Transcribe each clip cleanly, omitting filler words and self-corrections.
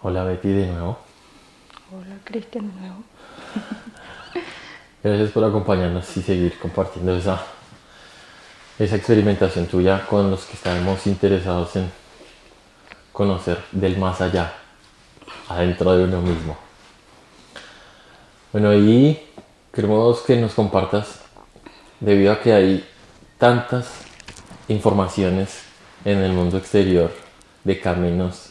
Hola Betty de nuevo. Hola Cristian de nuevo. Gracias por acompañarnos y seguir compartiendo esa experimentación tuya con los que estamos interesados en conocer del más allá, adentro de uno mismo. Bueno, y queremos que nos compartas, debido a que hay tantas informaciones en el mundo exterior de caminos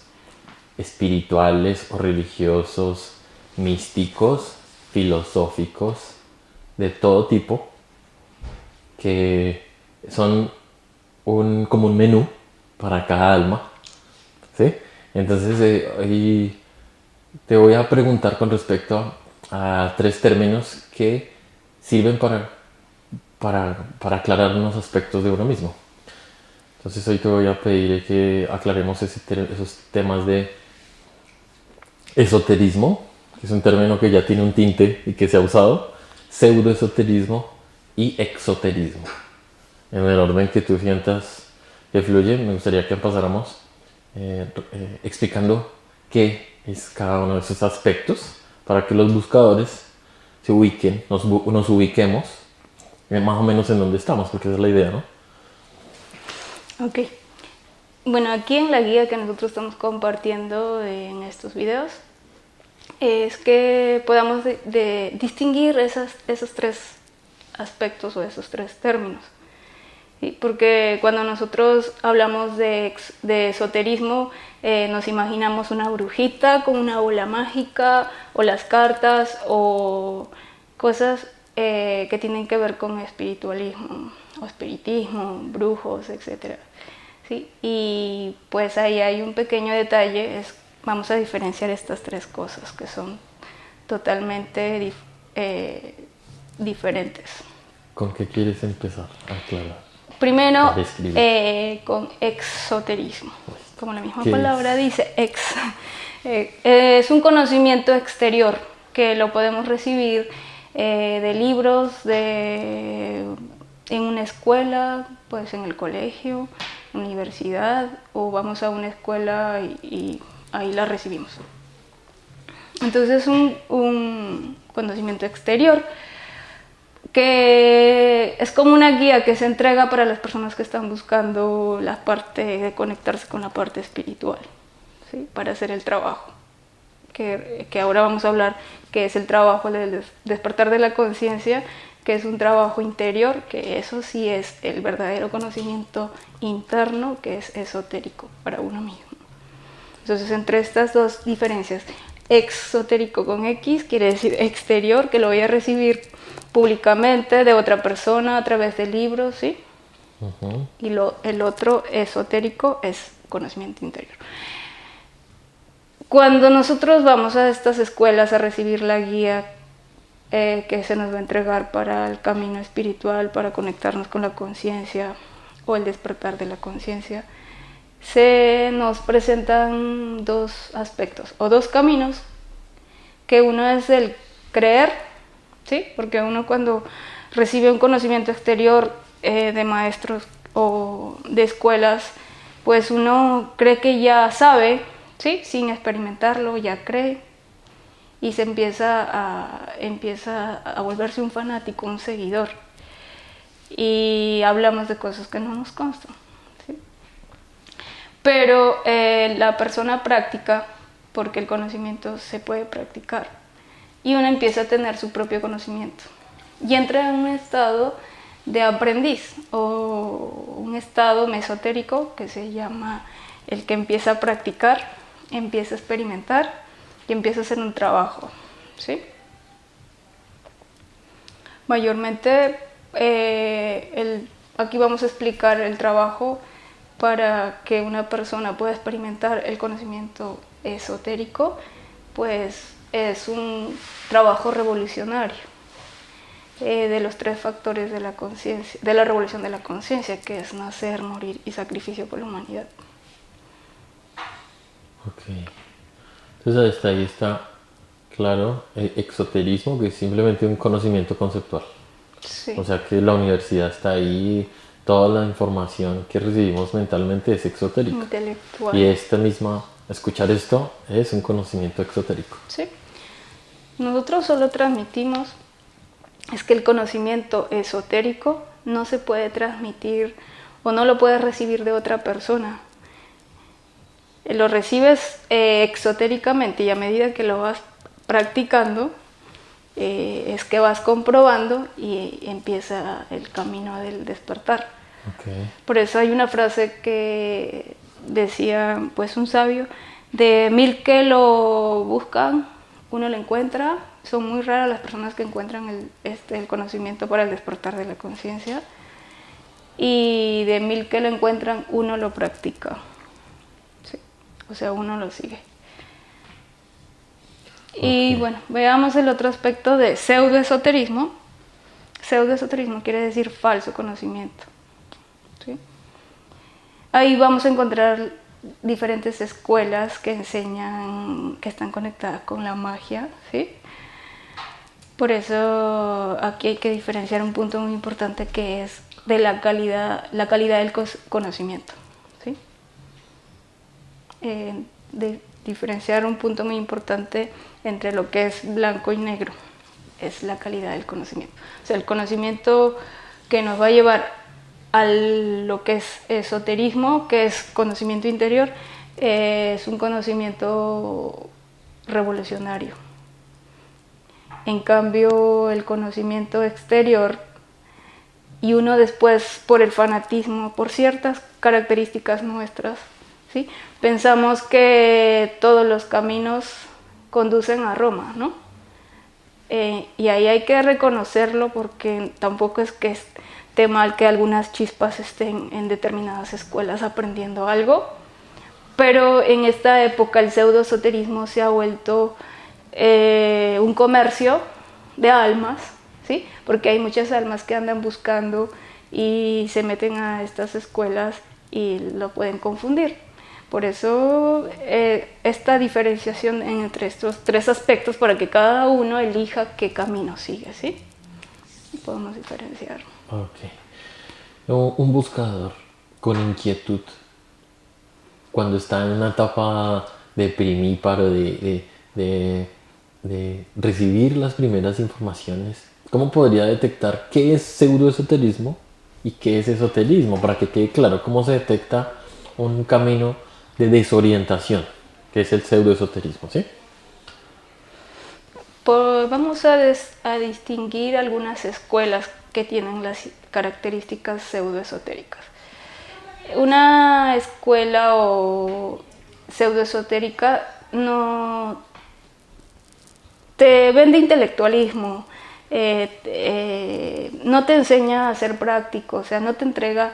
espirituales o religiosos, místicos, filosóficos, de todo tipo, que son como un menú para cada alma, ¿sí? Entonces, ahí te voy a preguntar con respecto a tres términos que sirven para aclarar unos aspectos de uno mismo. Entonces hoy te voy a pedir que aclaremos esos temas de esoterismo, que es un término que ya tiene un tinte y que se ha usado, pseudoesoterismo y exoterismo. En el orden que tú sientas que fluye, me gustaría que pasáramos explicando qué es cada uno de esos aspectos para que los buscadores se ubiquen, nos ubiquemos más o menos en donde estamos, porque esa es la idea, ¿no? Ok. Bueno, aquí en la guía que nosotros estamos compartiendo en estos videos es que podamos distinguir esos tres aspectos o esos tres términos. ¿Sí? Porque cuando nosotros hablamos de esoterismo, nos imaginamos una brujita con una bola mágica o las cartas o cosas que tienen que ver con espiritualismo o espiritismo, brujos, etc. ¿Sí? Y pues ahí hay un pequeño detalle, vamos a diferenciar estas tres cosas que son totalmente diferentes. ¿Con qué quieres empezar a aclarar? A Primero, describir. con exoterismo. Como la misma ¿Qué palabra es? dice, es un conocimiento exterior que lo podemos recibir de libros, en una escuela, pues en el colegio, universidad, o vamos a una escuela y ahí la recibimos. Entonces es un conocimiento exterior que es como una guía que se entrega para las personas que están buscando la parte de conectarse con la parte espiritual, ¿sí? Para hacer el trabajo, que ahora vamos a hablar, que es el trabajo del despertar de la conciencia, que es un trabajo interior, que eso sí es el verdadero conocimiento interno, que es esotérico para uno mismo. Entonces, entre estas dos diferencias, exotérico con X quiere decir exterior, que lo voy a recibir públicamente de otra persona a través de libros, ¿sí? Y el otro esotérico es conocimiento interior. Cuando nosotros vamos a estas escuelas a recibir la guía que se nos va a entregar para el camino espiritual, para conectarnos con la conciencia o el despertar de la conciencia, se nos presentan dos aspectos o dos caminos, que uno es el creer, ¿sí? Porque uno cuando recibe un conocimiento exterior de maestros o de escuelas, pues uno cree que ya sabe, ¿sí? Sin experimentarlo, ya cree y se empieza a volverse un fanático, un seguidor, y hablamos de cosas que no nos constan. Pero la persona practica, porque el conocimiento se puede practicar, y uno empieza a tener su propio conocimiento y entra en un estado de aprendiz o un estado mesotérico que se llama el que empieza a practicar, empieza a experimentar y empieza a hacer un trabajo, ¿sí? Mayormente aquí vamos a explicar el trabajo para que una persona pueda experimentar el conocimiento esotérico, pues es un trabajo revolucionario de los tres factores de la conciencia, de la revolución de la conciencia, que es nacer, morir y sacrificio por la humanidad. Ok. Entonces hasta ahí está claro el exoterismo, que es simplemente un conocimiento conceptual. O Sí, sea que la universidad está ahí, toda la información que recibimos mentalmente es exotérica. Y intelectual. esta misma escuchar esto es un conocimiento exotérico. Sí. Nosotros solo transmitimos, es que el conocimiento esotérico no se puede transmitir o no lo puedes recibir de otra persona. Lo recibes exotéricamente y a medida que lo vas practicando, es que vas comprobando y empieza el camino del despertar. Okay. Por eso hay una frase que decía pues un sabio, de 1000 que lo buscan, uno lo encuentra. Son muy raras las personas que encuentran el conocimiento para el despertar de la conciencia, y de 1000 que lo encuentran, uno lo practica. Sí. O sea, uno lo sigue. Okay. Y bueno, veamos el otro aspecto de pseudoesoterismo. Pseudoesoterismo quiere decir falso conocimiento. ¿Sí? Ahí vamos a encontrar diferentes escuelas que enseñan, que están conectadas con la magia, ¿sí? Por eso aquí hay que diferenciar un punto muy importante, que es de la calidad del conocimiento, ¿sí? De diferenciar un punto muy importante entre lo que es blanco y negro, es la calidad del conocimiento. O sea, el conocimiento que nos va a llevar a lo que es esoterismo, que es conocimiento interior, es un conocimiento revolucionario. En cambio, el conocimiento exterior, y uno después por el fanatismo, por ciertas características nuestras, ¿sí? Pensamos que todos los caminos conducen a Roma, ¿no? Y ahí hay que reconocerlo, porque tampoco es que esté mal que algunas chispas estén en determinadas escuelas aprendiendo algo, pero en esta época el pseudoesoterismo se ha vuelto un comercio de almas, ¿sí? Porque hay muchas almas que andan buscando y se meten a estas escuelas y lo pueden confundir. Por eso esta diferenciación entre estos tres aspectos, para que cada uno elija qué camino sigue, ¿sí? Podemos diferenciar. Okay. Un buscador con inquietud, cuando está en una etapa de primíparo, de recibir las primeras informaciones, ¿cómo podría detectar qué es pseudoesoterismo y qué es esoterismo? Para que quede claro cómo se detecta un camino de desorientación, que es el pseudoesoterismo, ¿sí? Vamos a distinguir algunas escuelas que tienen las características pseudoesotéricas. Una escuela o pseudoesotérica no te vende intelectualismo, no te enseña a ser práctico, o sea, no te entrega.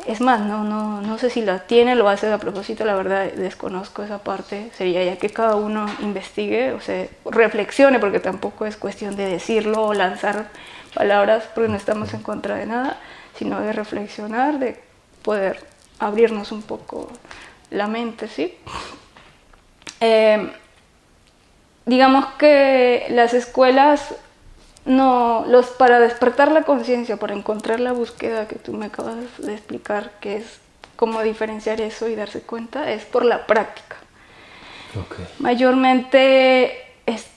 Es más, no sé si la tiene, lo hace a propósito, la verdad desconozco esa parte. Sería ya que cada uno investigue, o sea, reflexione, porque tampoco es cuestión de decirlo o lanzar palabras, porque no estamos en contra de nada, sino de reflexionar, de poder abrirnos un poco la mente, ¿sí? Digamos que las escuelas, para despertar la conciencia, para encontrar la búsqueda que tú me acabas de explicar, que es cómo diferenciar eso y darse cuenta, es por la práctica. Okay. Mayormente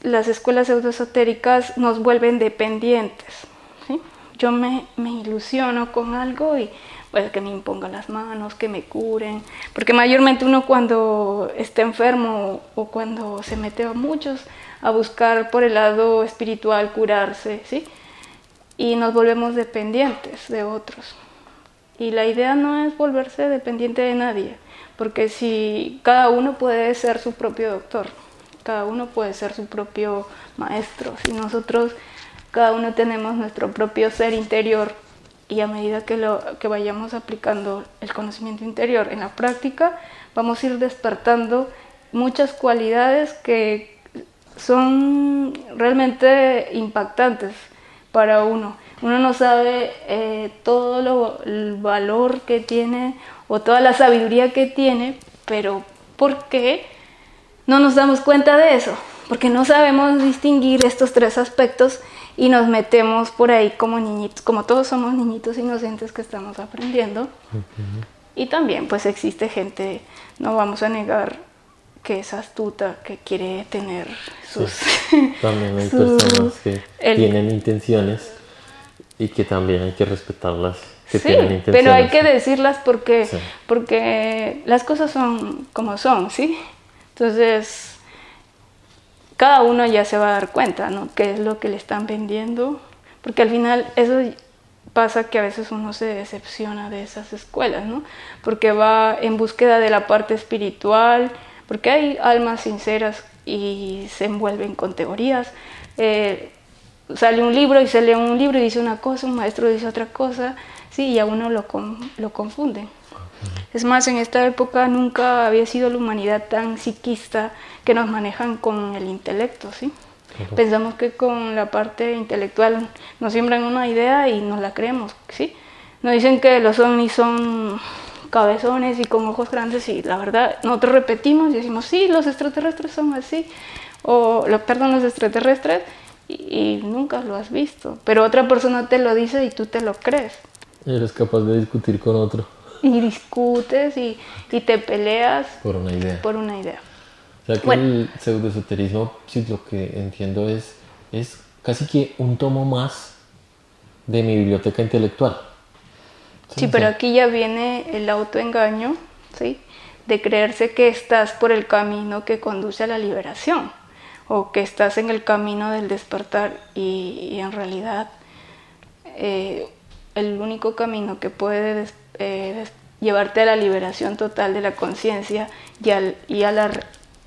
las escuelas pseudoesotéricas nos vuelven dependientes, ¿sí? Yo me ilusiono con algo y pues que me impongan las manos, que me curen, porque mayormente uno cuando está enfermo o cuando se mete a muchos a buscar por el lado espiritual curarse, ¿sí? Y nos volvemos dependientes de otros. Y la idea no es volverse dependiente de nadie, porque si cada uno puede ser su propio doctor, cada uno puede ser su propio maestro, si nosotros cada uno tenemos nuestro propio ser interior, y a medida que vayamos aplicando el conocimiento interior en la práctica, vamos a ir despertando muchas cualidades que son realmente impactantes para uno. Uno no sabe todo el valor que tiene o toda la sabiduría que tiene, pero ¿por qué no nos damos cuenta de eso? Porque no sabemos distinguir estos tres aspectos y nos metemos por ahí como niñitos, como todos somos niñitos inocentes que estamos aprendiendo. Uh-huh. Y también pues existe gente, no vamos a negar, que es astuta, que quiere tener sus... Sí. También hay personas que tienen intenciones y que también hay que respetarlas, que sí, tienen intenciones. pero hay que decirlas porque, Sí. porque las cosas son como son, ¿sí? Entonces, cada uno ya se va a dar cuenta, ¿no? Qué es lo que le están vendiendo, porque al final eso pasa que a veces uno se decepciona de esas escuelas, ¿no? Porque va en búsqueda de la parte espiritual, porque hay almas sinceras y se envuelven con teorías. Sale un libro y se lee un libro y dice una cosa, un maestro dice otra cosa, sí, y a uno lo confunden. Es más, en esta época nunca había sido la humanidad tan psiquista que nos manejan con el intelecto, ¿sí? Claro. Pensamos que con la parte intelectual nos siembran una idea y nos la creemos, ¿sí? Nos dicen que los ovnis son cabezones y con ojos grandes y la verdad nosotros repetimos y decimos, sí, los extraterrestres son así, los extraterrestres y nunca lo has visto, pero otra persona te lo dice y tú te lo crees. Eres capaz de discutir con otro. Y discutes y te peleas por una idea. O sea que el pseudoesoterismo, sí, lo que entiendo es casi que un tomo más de mi biblioteca intelectual. Sí, pero aquí ya viene el autoengaño, ¿sí? De creerse que estás por el camino que conduce a la liberación o que estás en el camino del despertar y en realidad el único camino que puede llevarte a la liberación total de la conciencia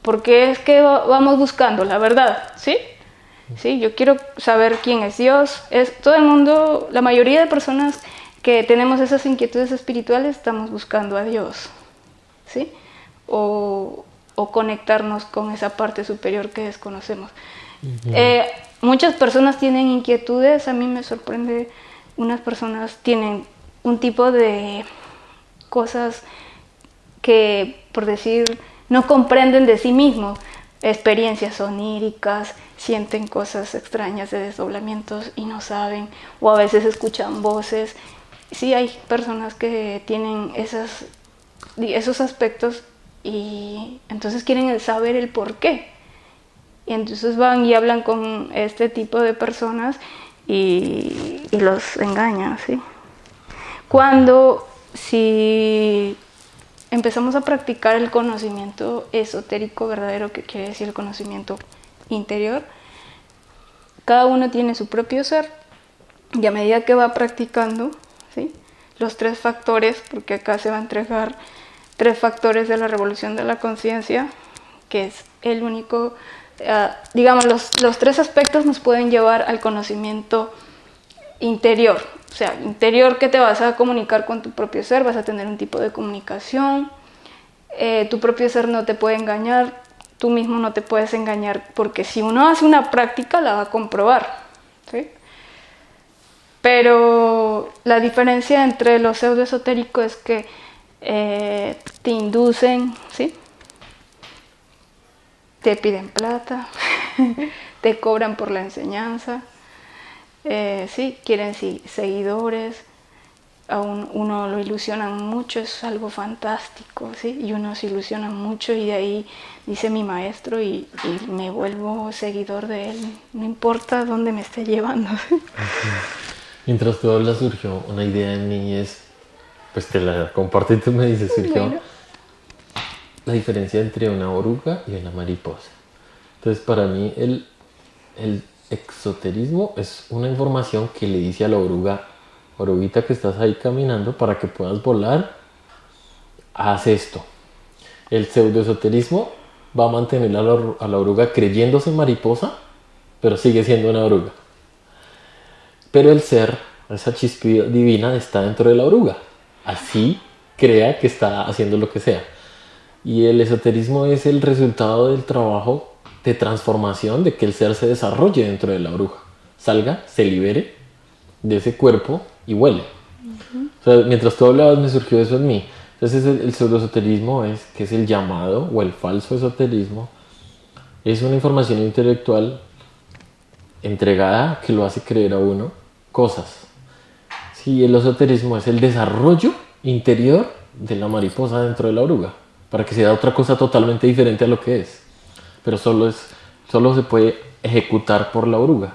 porque es que vamos buscando la verdad, ¿sí? Sí, yo quiero saber quién es Dios. Todo el mundo, la mayoría de personas que tenemos esas inquietudes espirituales estamos buscando a Dios, ¿sí? O conectarnos con esa parte superior que desconocemos. Muchas personas tienen inquietudes, a mí me sorprende, unas personas tienen un tipo de cosas que, por decir, no comprenden de sí mismos, experiencias oníricas, sienten cosas extrañas de desdoblamientos y no saben, o a veces escuchan voces. Sí, hay personas que tienen esos aspectos y entonces quieren saber el por qué. Y entonces van y hablan con este tipo de personas y los engañan, ¿sí? Si empezamos a practicar el conocimiento esotérico verdadero, que quiere decir el conocimiento interior, cada uno tiene su propio ser y a medida que va practicando, ¿sí? Los 3 factores, porque acá se va a entregar 3 factores de la revolución de la conciencia, que es el único, digamos, los 3 aspectos nos pueden llevar al conocimiento interior. O sea, interior, que te vas a comunicar con tu propio ser, vas a tener un tipo de comunicación, tu propio ser no te puede engañar, tú mismo no te puedes engañar, porque si uno hace una práctica la va a comprobar, ¿sí? Pero la diferencia entre lo pseudoesotérico es que te inducen, ¿sí? Te piden plata, te cobran por la enseñanza, sí, quieren seguidores, a uno lo ilusionan mucho, es algo fantástico, ¿sí? Y uno se ilusiona mucho y de ahí dice mi maestro y me vuelvo seguidor de él, no importa dónde me esté llevando. Mientras tú hablas surgió una idea en mí, pues te la comparto y tú me dices, surgió la diferencia entre una oruga y una mariposa. Entonces para mí el exoterismo es una información que le dice a la oruguita que estás ahí caminando, para que puedas volar, haz esto. El pseudoesoterismo va a mantener a la oruga creyéndose mariposa, pero sigue siendo una oruga. Pero el ser, esa chispilla divina, está dentro de la oruga. Así crea que está haciendo lo que sea. Y el esoterismo es el resultado del trabajo de transformación, de que el ser se desarrolle dentro de la oruga, salga, se libere de ese cuerpo y vuele. O sea, mientras tú hablabas me surgió eso en mí. Entonces el pseudoesoterismo que es el llamado o el falso esoterismo, es una información intelectual entregada que lo hace creer a uno cosas. Sí, el esoterismo es el desarrollo interior de la mariposa dentro de la oruga. para que sea otra cosa totalmente diferente a lo que es. Pero solo se puede ejecutar por la oruga.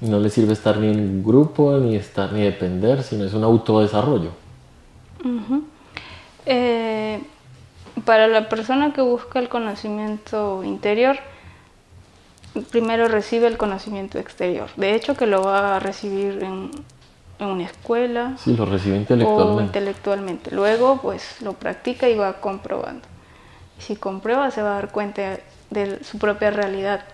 No le sirve estar ni en grupo, ni depender, sino es un autodesarrollo. Para la persona que busca el conocimiento interior, primero recibe el conocimiento exterior. De hecho, que lo va a recibir en una escuela. Sí, lo recibe intelectualmente. O intelectualmente. Luego, pues, lo practica y va comprobando. Si comprueba, se va a dar cuenta de su propia realidad.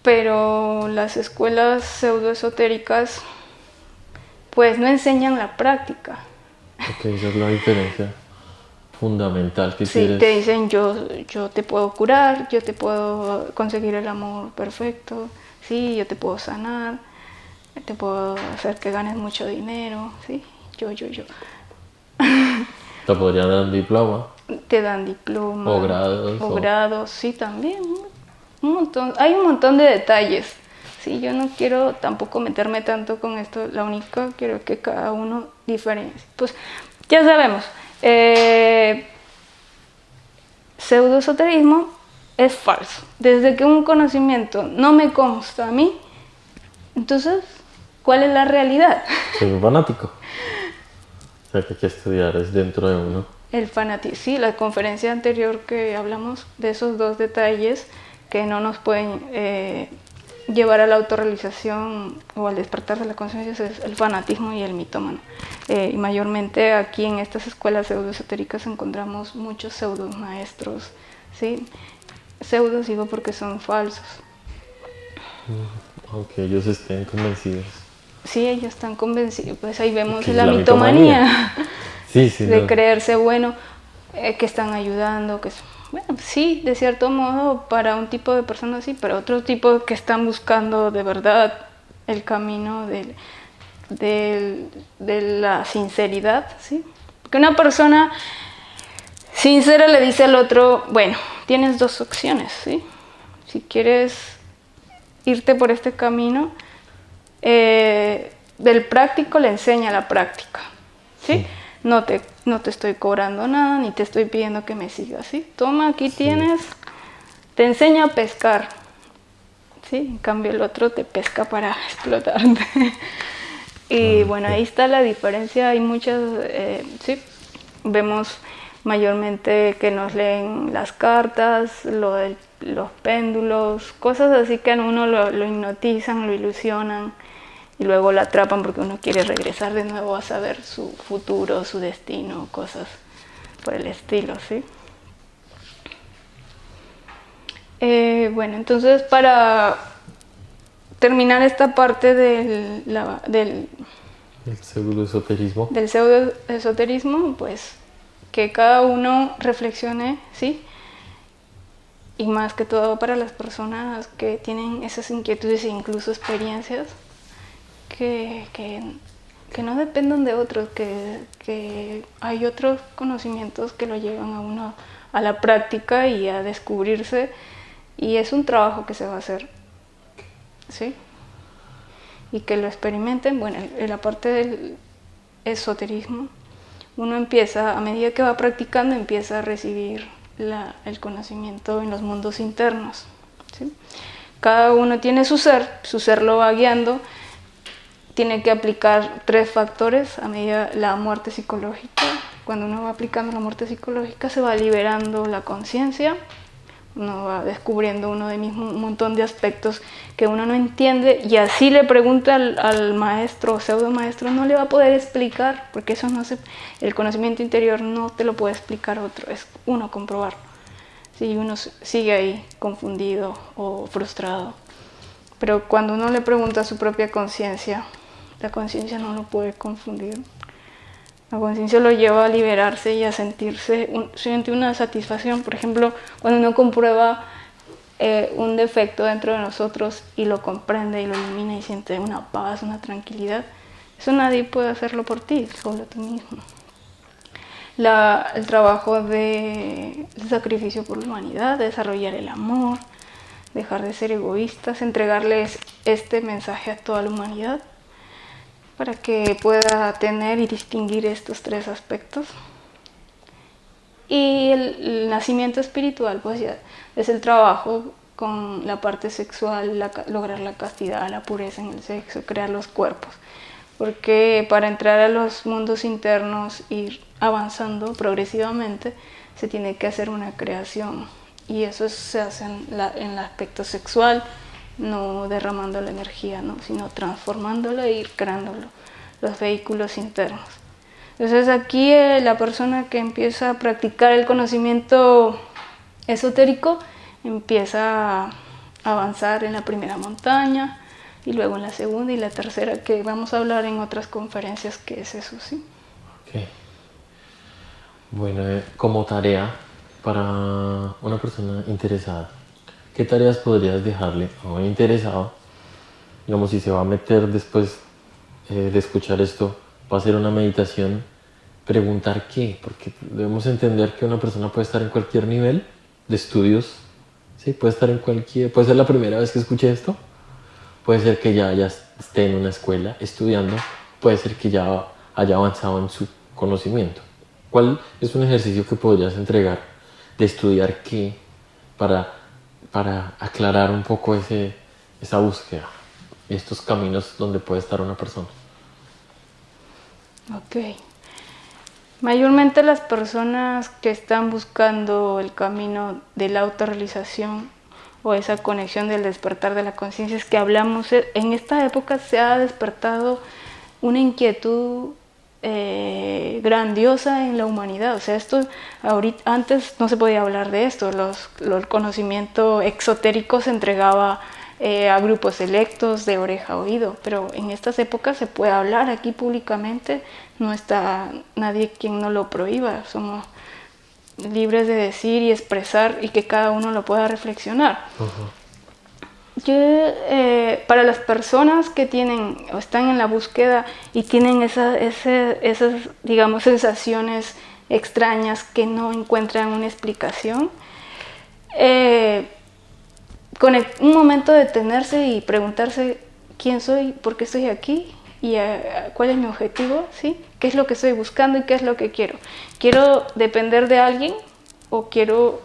Pero las escuelas pseudoesotéricas, pues, no enseñan la práctica. Ok, esa es la diferencia fundamental que sí, quieres. Te dicen, yo te puedo curar, yo te puedo conseguir el amor perfecto, sí, yo te puedo sanar, te puedo hacer que ganes mucho dinero, sí, yo. Te podrían dar un diploma. Te dan diploma. O grados. O grados, sí, también. Hay un montón de detalles. Sí, yo no quiero tampoco meterme tanto con esto. La única, quiero que cada uno diferencie. Pues ya sabemos, pseudoesoterismo es falso. Desde que un conocimiento no me consta a mí, entonces, ¿cuál es la realidad? Soy un fanático. O sea, que hay que estudiar es dentro de uno. El fanatismo, sí, la conferencia anterior que hablamos de esos dos detalles que no nos pueden llevar a la autorrealización o al despertar de la conciencia es el fanatismo y el mitómano. Y mayormente aquí en estas escuelas pseudoesotéricas encontramos muchos pseudos maestros, ¿sí? Pseudos digo porque son falsos. Aunque ellos estén convencidos. Sí, ellos están convencidos, pues ahí vemos ¿Qué es la la mitomanía? Sí, de no. creerse bueno, que están ayudando, bueno, sí, de cierto modo para un tipo de personas sí, pero otro tipo que están buscando de verdad el camino de la sinceridad, ¿sí? Porque una persona sincera le dice al otro, bueno, tienes dos opciones, ¿sí? Si quieres irte por este camino, del práctico le enseña la práctica, ¿sí? No te estoy cobrando nada, ni te estoy pidiendo que me sigas, ¿sí? Toma, aquí tienes, te enseña a pescar, ¿sí? En cambio el otro te pesca para explotarte. Y bueno, ahí está la diferencia, hay muchas, sí, vemos mayormente que nos leen las cartas, los péndulos, cosas así que a uno lo hipnotizan, lo ilusionan. Y luego la atrapan porque uno quiere regresar de nuevo a saber su futuro, su destino, cosas por el estilo, ¿sí? Bueno, entonces para terminar esta parte del pseudoesoterismo. Del pseudoesoterismo, pues que cada uno reflexione, ¿sí? Y más que todo para las personas que tienen esas inquietudes e incluso experiencias, que no dependan de otros, que hay otros conocimientos que lo llevan a uno a la práctica y a descubrirse, y es un trabajo que se va a hacer, ¿sí? Y que lo experimenten. Bueno, en la parte del esoterismo, uno empieza, a medida que va practicando, empieza a recibir el conocimiento en los mundos internos, ¿sí? Cada uno tiene su ser lo va guiando. Tiene que aplicar 3 factores a medida la muerte psicológica. Cuando uno va aplicando la muerte psicológica se va liberando la conciencia, uno va descubriendo uno de mismo un montón de aspectos que uno no entiende, y así le pregunta al maestro o pseudo maestro, no le va a poder explicar, porque eso no el conocimiento interior no te lo puede explicar otro, es uno comprobarlo. Si uno sigue ahí confundido o frustrado, pero cuando uno le pregunta a su propia conciencia, la conciencia no lo puede confundir. La conciencia lo lleva a liberarse y a sentirse una satisfacción. Por ejemplo, cuando uno comprueba un defecto dentro de nosotros y lo comprende y lo elimina y siente una paz, una tranquilidad, eso nadie puede hacerlo por ti, solo tú mismo. El trabajo de sacrificio por la humanidad, desarrollar el amor, dejar de ser egoístas, entregarles este mensaje a toda la humanidad para que pueda tener y distinguir estos 3 aspectos. Y el nacimiento espiritual, pues ya es el trabajo con la parte sexual, lograr la castidad, la pureza en el sexo, crear los cuerpos. Porque para entrar a los mundos internos, ir avanzando progresivamente, se tiene que hacer una creación. Y eso se hace en el aspecto sexual, no derramando la energía, ¿no? Sino transformándola e ir creando los vehículos internos. Entonces aquí la persona que empieza a practicar el conocimiento esotérico empieza a avanzar en la primera montaña y luego en la segunda y la tercera, que vamos a hablar en otras conferencias, que es eso, ¿sí? Okay. Bueno, como tarea para una persona interesada, ¿qué tareas podrías dejarle a un interesado? Digamos, si se va a meter después de escuchar esto, va a hacer una meditación, preguntar qué, porque debemos entender que una persona puede estar en cualquier nivel de estudios, ¿sí? Puede estar en cualquier, puede ser la primera vez que escuche esto, puede ser que ya esté en una escuela estudiando, puede ser que ya haya avanzado en su conocimiento. ¿Cuál es un ejercicio que podrías entregar de estudiar qué para aclarar un poco esa búsqueda, estos caminos donde puede estar una persona? Ok. Mayormente las personas que están buscando el camino de la autorrealización o esa conexión del despertar de la conciencia, es que hablamos, en esta época se ha despertado una inquietud grandiosa en la humanidad. O sea, esto ahorita, antes no se podía hablar de esto, el conocimiento exotérico se entregaba a grupos selectos de oreja a oído, pero en estas épocas se puede hablar aquí públicamente, no está nadie quien no lo prohíba, somos libres de decir y expresar y que cada uno lo pueda reflexionar. Yo, para las personas que tienen o están en la búsqueda y tienen esas, digamos, sensaciones extrañas que no encuentran una explicación, con un momento de detenerse y preguntarse quién soy, por qué estoy aquí y cuál es mi objetivo, ¿sí? ¿Qué es lo que estoy buscando y qué es lo que quiero? ¿Quiero depender de alguien o quiero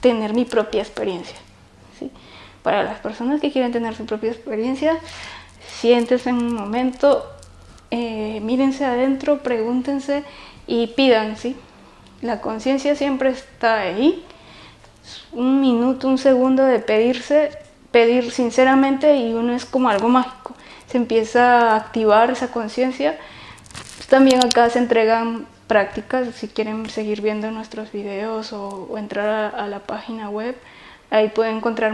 tener mi propia experiencia? ¿Sí? Para las personas que quieren tener su propia experiencia, siéntense en un momento, mírense adentro, pregúntense y pidan, ¿sí? La conciencia siempre está ahí. Un minuto, un segundo de pedir sinceramente, y uno es como algo mágico. Se empieza a activar esa conciencia. También acá se entregan prácticas, si quieren seguir viendo nuestros videos o entrar a la página web, ahí pueden encontrar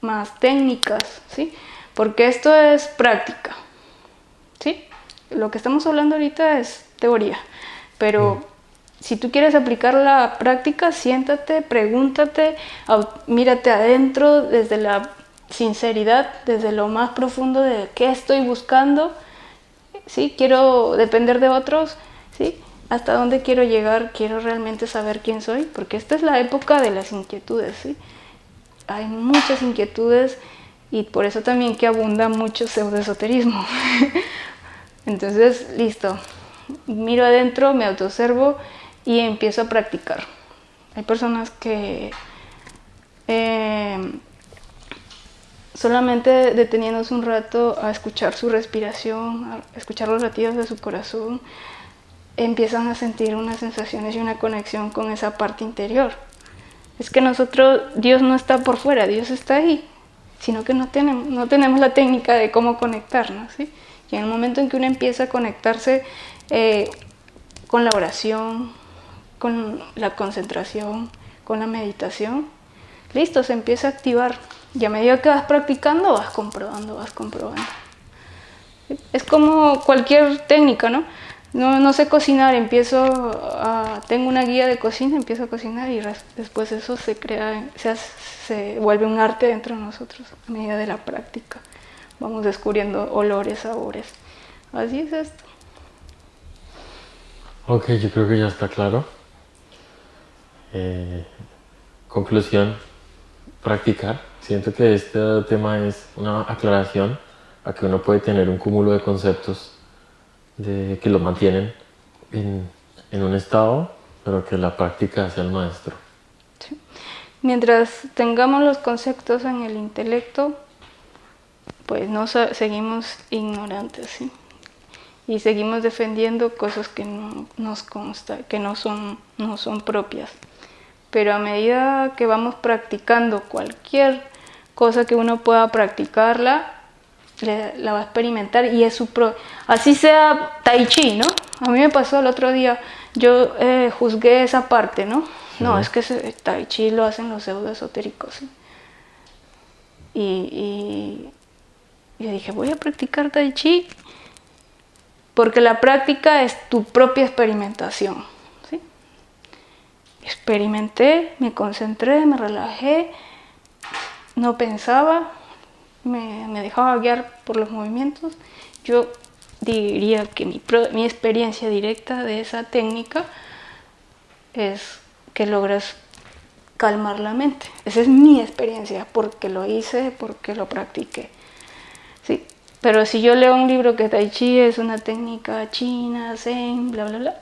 más técnicas, ¿sí? Porque esto es práctica, ¿sí? Lo que estamos hablando ahorita es teoría, pero si tú quieres aplicar la práctica, siéntate, pregúntate, mírate adentro desde la sinceridad, desde lo más profundo de qué estoy buscando, ¿sí? Quiero depender de otros, ¿sí? ¿Hasta dónde quiero llegar? ¿Quiero realmente saber quién soy? Porque esta es la época de las inquietudes, ¿sí? Hay muchas inquietudes y por eso también que abunda mucho pseudoesoterismo. Entonces, listo, miro adentro, me autoobservo y empiezo a practicar. Hay personas que solamente deteniéndose un rato a escuchar su respiración, a escuchar los latidos de su corazón, empiezan a sentir unas sensaciones y una conexión con esa parte interior. Es que Dios no está por fuera, Dios está ahí, sino que no tenemos la técnica de cómo conectarnos, ¿sí? Y en el momento en que uno empieza a conectarse con la oración, con la concentración, con la meditación, listo, se empieza a activar. Y a medida que vas practicando, vas comprobando. Es como cualquier técnica, ¿no? No sé cocinar, tengo una guía de cocina, empiezo a cocinar y después eso se vuelve un arte dentro de nosotros a medida de la práctica. Vamos descubriendo olores, sabores. Así es esto. Ok, yo creo que ya está claro. Conclusión, practicar. Siento que este tema es una aclaración a que uno puede tener un cúmulo de conceptos que lo mantienen en un estado Pero que la práctica sea el maestro. ¿sí? Mientras tengamos los conceptos en el intelecto, pues no seguimos ignorantes, ¿sí? Y seguimos defendiendo cosas que no nos consta, que no son propias. Pero a medida que vamos practicando cualquier cosa que uno pueda practicarla, la va a experimentar y es su así sea tai chi, ¿no? A mí me pasó el otro día, yo juzgué esa parte, ¿no? Sí. No, es que tai chi lo hacen los pseudoesotéricos, ¿sí? Y yo dije, voy a practicar tai chi porque la práctica es tu propia experimentación, ¿sí? Experimenté, me concentré, me relajé, no pensaba, me dejaba guiar por los movimientos. Yo diría que mi experiencia directa de esa técnica es que logras calmar la mente. Esa es mi experiencia, porque lo hice, porque lo practiqué. Sí. Pero si yo leo un libro que Tai Chi es una técnica china, zen, bla, bla, bla,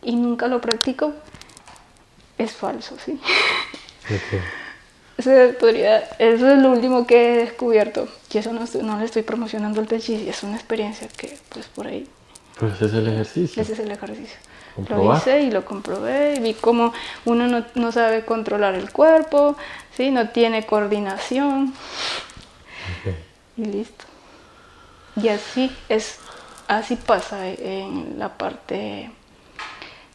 y nunca lo practico, es falso, ¿sí? Okay. Eso es lo último que he descubierto. Y eso no le estoy promocionando el Tai Chi, es una experiencia que, pues, por ahí. Pues ese es el ejercicio. Ese es el ejercicio. ¿Comprobar? Lo hice y lo comprobé, y vi cómo uno no sabe controlar el cuerpo, ¿sí? No tiene coordinación. Okay. Y listo. Y así pasa en la parte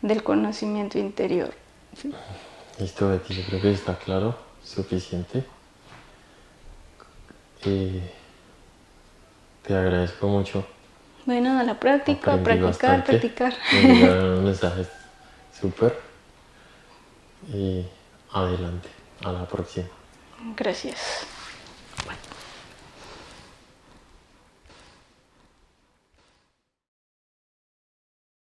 del conocimiento interior, ¿sí? Listo, Betty, yo creo que está claro, suficiente. Te agradezco mucho. Bueno, a la práctica, practicar. Me llegaron mensajes súper. Y adelante, a la próxima. Gracias.